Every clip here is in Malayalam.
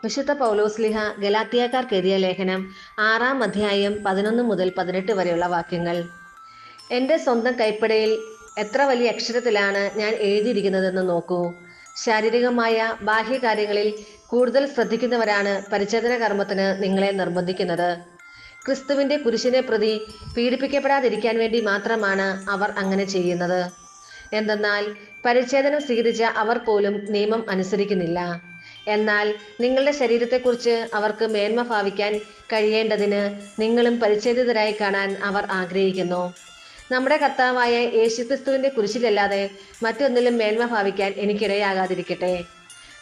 വിശുദ്ധ പൗലോസ്ലിഹ ഗലാത്തിയക്കാർക്ക് എഴുതിയ ലേഖനം 6-ാം അധ്യായം 11 മുതൽ 18 വരെയുള്ള വാക്യങ്ങൾ. എൻ്റെ സ്വന്തം കൈപ്പടയിൽ എത്ര വലിയ അക്ഷരത്തിലാണ് ഞാൻ എഴുതിയിരിക്കുന്നതെന്ന് നോക്കൂ. ശാരീരികമായ ബാഹ്യകാര്യങ്ങളിൽ കൂടുതൽ ശ്രദ്ധിക്കുന്നവരാണ് പരിച്ഛേദന കർമ്മത്തിന് നിങ്ങളെ നിർബന്ധിക്കുന്നത്. ക്രിസ്തുവിന്റെ കുരിശിനെ പ്രതി പീഡിപ്പിക്കപ്പെടാതിരിക്കാൻ വേണ്ടി മാത്രമാണ് അവർ അങ്ങനെ ചെയ്യുന്നത്. എന്തെന്നാൽ പരിച്ഛേദനം സ്വീകരിച്ച അവർ പോലും നിയമം അനുസരിക്കുന്നില്ല. എന്നാൽ നിങ്ങളുടെ ശരീരത്തെക്കുറിച്ച് അവർക്ക് മേന്മ ഭാവിക്കാൻ കഴിയേണ്ടതിന് നിങ്ങളും പരിച്ഛേദിതരായി കാണാൻ അവർ ആഗ്രഹിക്കുന്നു. നമ്മുടെ കർത്താവായ യേശുക്രിസ്തുവിന്റെ കുരിശിലല്ലാതെ മറ്റൊന്നിലും മേന്മ ഭാവിക്കാൻ എനിക്കിടയാകാതിരിക്കട്ടെ.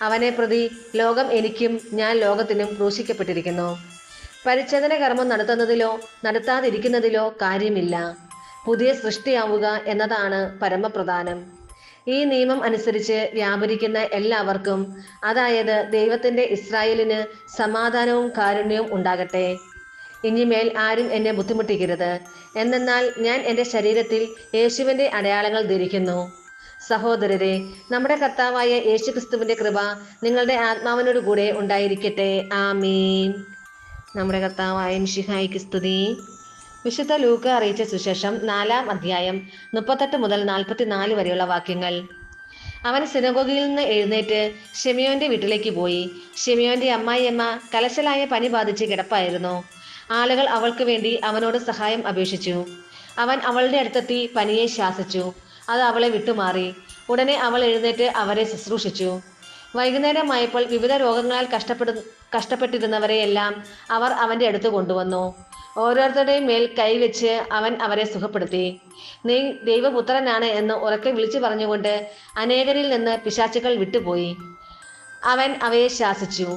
അവനെ പ്രതി ലോകം എനിക്കും ഞാൻ ലോകത്തിനും ക്രൂശിക്കപ്പെട്ടിരിക്കുന്നു. പരിച്ഛേദന കർമ്മം നടത്തുന്നതിലോ നടത്താതിരിക്കുന്നതിലോ കാര്യമില്ല. പുതിയ സൃഷ്ടിയാവുക എന്നതാണ് പരമപ്രധാനം. ഈ നിയമം അനുസരിച്ച് വ്യാപരിക്കുന്ന എല്ലാവർക്കും, അതായത് ദൈവത്തിന്റെ ഇസ്രായേലിന് സമാധാനവും കാരുണ്യവും ഉണ്ടാകട്ടെ. ഇനിമേൽ ആരും എന്നെ ബുദ്ധിമുട്ടിക്കരുത്. എന്തെന്നാൽ ഞാൻ എൻ്റെ ശരീരത്തിൽ യേശുവിൻ്റെ അടയാളങ്ങൾ ധരിക്കുന്നു. സഹോദരരെ, നമ്മുടെ കർത്താവായ യേശുക്രിസ്തുവിന്റെ കൃപ നിങ്ങളുടെ ആത്മാവിനോട് കൂടെ ഉണ്ടായിരിക്കട്ടെ. ആമീൻ. നമ്മുടെ കർത്താവായ മിശിഹായ്ക്ക് സ്തുതി. വിശുദ്ധ ലൂക്ക അറിയിച്ച സുശേഷം 4-ാം അധ്യായം 38 മുതൽ 44 വരെയുള്ള വാക്യങ്ങൾ. അവൻ സിനഗോഗിൽ നിന്ന് എഴുന്നേറ്റ് ശിമയോന്റെ വീട്ടിലേക്ക് പോയി. ശിമയോന്റെ അമ്മായിയമ്മ കലശലായ പനി ബാധിച്ച് കിടപ്പായിരുന്നു. ആളുകൾ അവൾക്ക് വേണ്ടി അവനോട് സഹായം അപേക്ഷിച്ചു. അവൻ അവളുടെ അടുത്തെത്തി പനിയെ ശാസിച്ചു. അത് അവളെ വിട്ടുമാറി. ഉടനെ അവൾ എഴുന്നേറ്റ് അവരെ ശുശ്രൂഷിച്ചു. വൈകുന്നേരമായപ്പോൾ വിവിധ രോഗങ്ങളാൽ കഷ്ടപ്പെട്ടിരുന്നവരെയെല്ലാം അവർ അവന്റെ അടുത്ത് കൊണ്ടുവന്നു. ഓരോരുത്തരുടെയും മേൽ കൈവച്ച് അവൻ അവരെ സുഖപ്പെടുത്തി. നീ ദൈവപുത്രനാണ് എന്ന് ഉറക്കെ വിളിച്ചു പറഞ്ഞുകൊണ്ട് അനേകരിൽ നിന്ന് പിശാചുക്കൾ വിട്ടുപോയി. അവൻ അവയെ ശാസിച്ചു.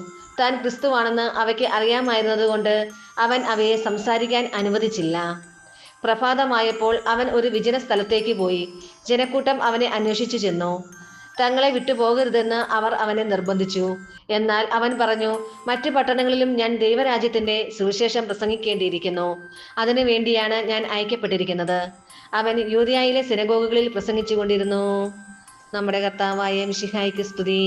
താൻ ക്രിസ്തുവാണെന്ന് അവയ്ക്ക് അറിയാമായിരുന്നതുകൊണ്ട് അവൻ അവയെ സംസാരിക്കാൻ അനുവദിച്ചില്ല. പ്രഭാതമായപ്പോൾ അവൻ ഒരു വിജന സ്ഥലത്തേക്ക് പോയി. ജനക്കൂട്ടം അവനെ അന്വേഷിച്ചു ചെന്നു. തങ്ങളെ വിട്ടുപോകരുതെന്ന് അവർ അവനെ നിർബന്ധിച്ചു. എന്നാൽ അവൻ പറഞ്ഞു, മറ്റു പട്ടണങ്ങളിലും ഞാൻ ദൈവരാജ്യത്തിന്റെ സുവിശേഷം പ്രസംഗിക്കേണ്ടിയിരിക്കുന്നു. അതിനു വേണ്ടിയാണ് ഞാൻ അയക്കപ്പെട്ടിരിക്കുന്നത്. അവൻ യൂദയായിലെ സിനഗോഗുകളിൽ പ്രസംഗിച്ചു കൊണ്ടിരുന്നു. നമ്മുടെ കർത്താവായ മിശിഹായ്ക്ക് സ്തുതി.